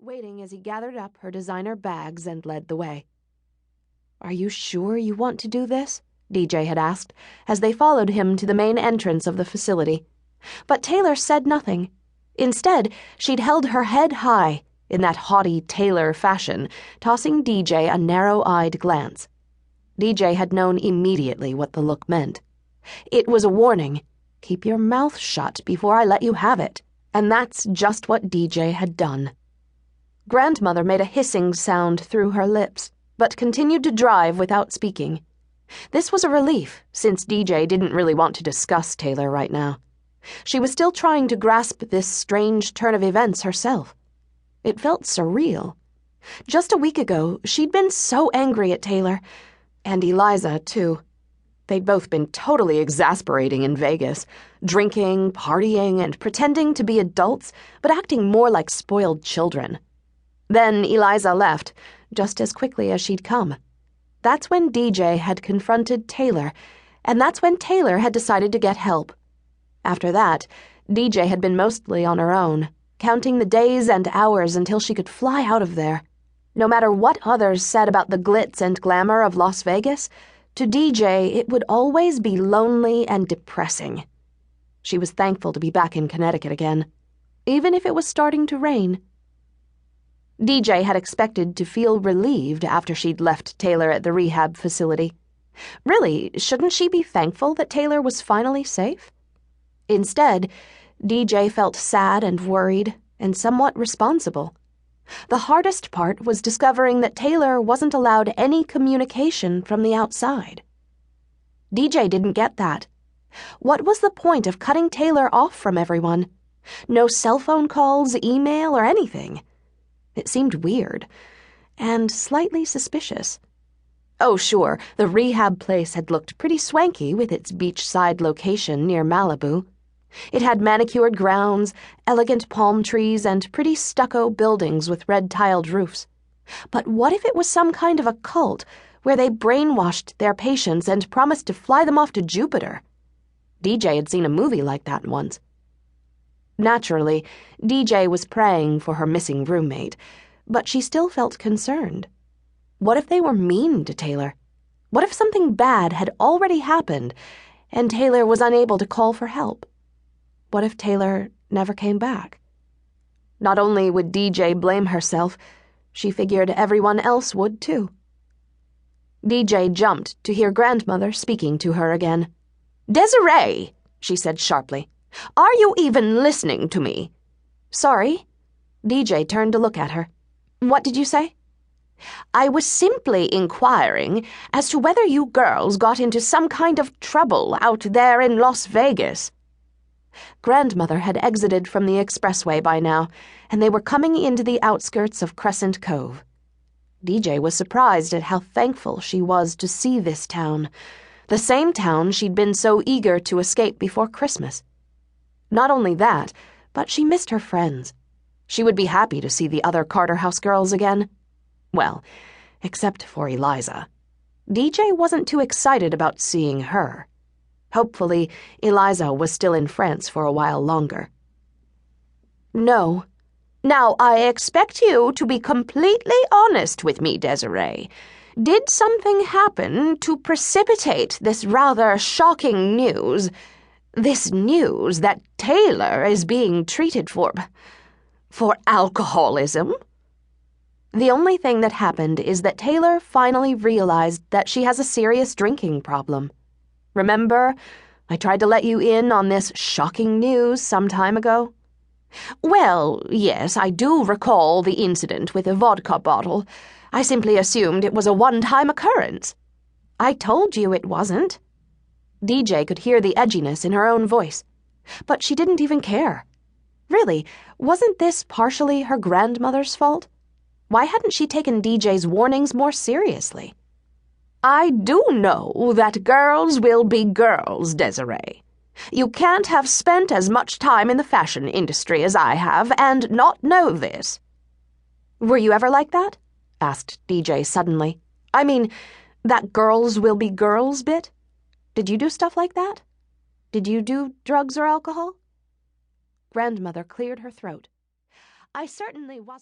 waiting as he gathered up her designer bags and led the way. "Are you sure you want to do this?" DJ had asked, as they followed him to the main entrance of the facility. But Taylor said nothing. Instead, she'd held her head high, in that haughty Taylor fashion, tossing DJ a narrow-eyed glance. DJ had known immediately what the look meant. It was a warning. Keep your mouth shut before I let you have it. And that's just what DJ had done. Grandmother made a hissing sound through her lips, but continued to drive without speaking. This was a relief, since DJ didn't really want to discuss Taylor right now. She was still trying to grasp this strange turn of events herself. It felt surreal. Just a week ago, she'd been so angry at Taylor, and Eliza, too. They'd both been totally exasperating in Vegas, drinking, partying, and pretending to be adults, but acting more like spoiled children. Then Eliza left, just as quickly as she'd come. That's when DJ had confronted Taylor, and that's when Taylor had decided to get help. After that, DJ had been mostly on her own, counting the days and hours until she could fly out of there. No matter what others said about the glitz and glamour of Las Vegas, to DJ it would always be lonely and depressing. She was thankful to be back in Connecticut again, even if it was starting to rain. DJ had expected to feel relieved after she'd left Taylor at the rehab facility. Really, shouldn't she be thankful that Taylor was finally safe? Instead, DJ felt sad and worried and somewhat responsible. The hardest part was discovering that Taylor wasn't allowed any communication from the outside. DJ didn't get that. What was the point of cutting Taylor off from everyone? No cell phone calls, email, or anything. It seemed weird and slightly suspicious. Oh, sure, the rehab place had looked pretty swanky with its beachside location near Malibu. It had manicured grounds, elegant palm trees, and pretty stucco buildings with red-tiled roofs. But what if it was some kind of a cult where they brainwashed their patients and promised to fly them off to Jupiter? DJ had seen a movie like that once. Naturally, DJ was praying for her missing roommate, but she still felt concerned. What if they were mean to Taylor? What if something bad had already happened and Taylor was unable to call for help? What if Taylor never came back? Not only would DJ blame herself, she figured everyone else would too. DJ jumped to hear Grandmother speaking to her again. "Desiree," she said sharply, "are you even listening to me?" "Sorry." DJ turned to look at her. "What did you say?" "I was simply inquiring as to whether you girls got into some kind of trouble out there in Las Vegas." Grandmother had exited from the expressway by now, and they were coming into the outskirts of Crescent Cove. DJ was surprised at how thankful she was to see this town, the same town she'd been so eager to escape before Christmas. Not only that, but she missed her friends. She would be happy to see the other Carter House girls again. Well, except for Eliza. DJ wasn't too excited about seeing her. Hopefully, Eliza was still in France for a while longer. "No. Now, I expect you to be completely honest with me, Desiree. Did something happen to precipitate this rather shocking news? This news that Taylor is being treated for alcoholism?" The only thing that happened is that Taylor finally realized that she has a serious drinking problem. Remember, I tried to let you in on this shocking news some time ago? "Well, yes, I do recall the incident with the vodka bottle. I simply assumed it was a one-time occurrence." "I told you it wasn't." DJ could hear the edginess in her own voice, but she didn't even care. Really, wasn't this partially her grandmother's fault? Why hadn't she taken DJ's warnings more seriously? "I do know that girls will be girls, Desiree. You can't have spent as much time in the fashion industry as I have and not know this." "Were you ever like that?" asked DJ suddenly. "I mean, that girls will be girls bit? Did you do stuff like that? Did you do drugs or alcohol?" Grandmother cleared her throat. "I certainly wasn't."